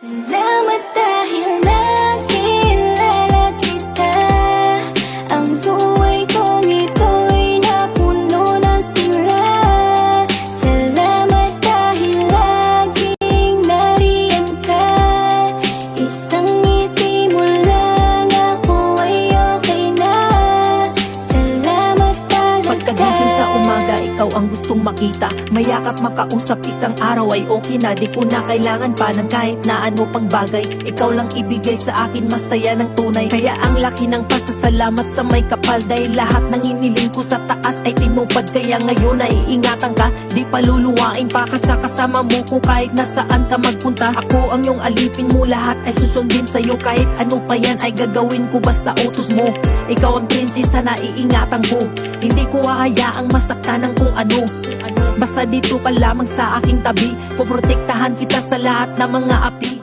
Salamat dahil nakilala kita. Ang buhay kong ito'y napuno ng sigla. Salamat dahil laging nariyan ka. Isang ngiti mo lang, ako ay okay na. Salamat talaga. Pagkagising sa umaga, ikaw ang gustong makita. Mayakap makausap, isang araw ay okay na. Di ko na kailangan pa ng kahit na ano pang bagay. Ikaw lang ibigay sa akin, masaya ng tunay. Kaya ang laki ng pasasalamat sa may kapal. Dahil lahat ng iniling ko sa taas ay tinupad. Kaya ngayon ay iingatan ka, di paluluwain pa ka sa kasama mo ko. Kahit nasaan ka magpunta, ako ang iyong alipin mo. Lahat ay susundin sa'yo, kahit ano pa yan ay gagawin ko basta utos mo. Ikaw ang prinsesa na iingatan ko. Hindi ko hahayaang masaktan ng kung ano. Basta dito ka lamang sa aking tabi. Poprotektahan kita sa lahat ng mga api.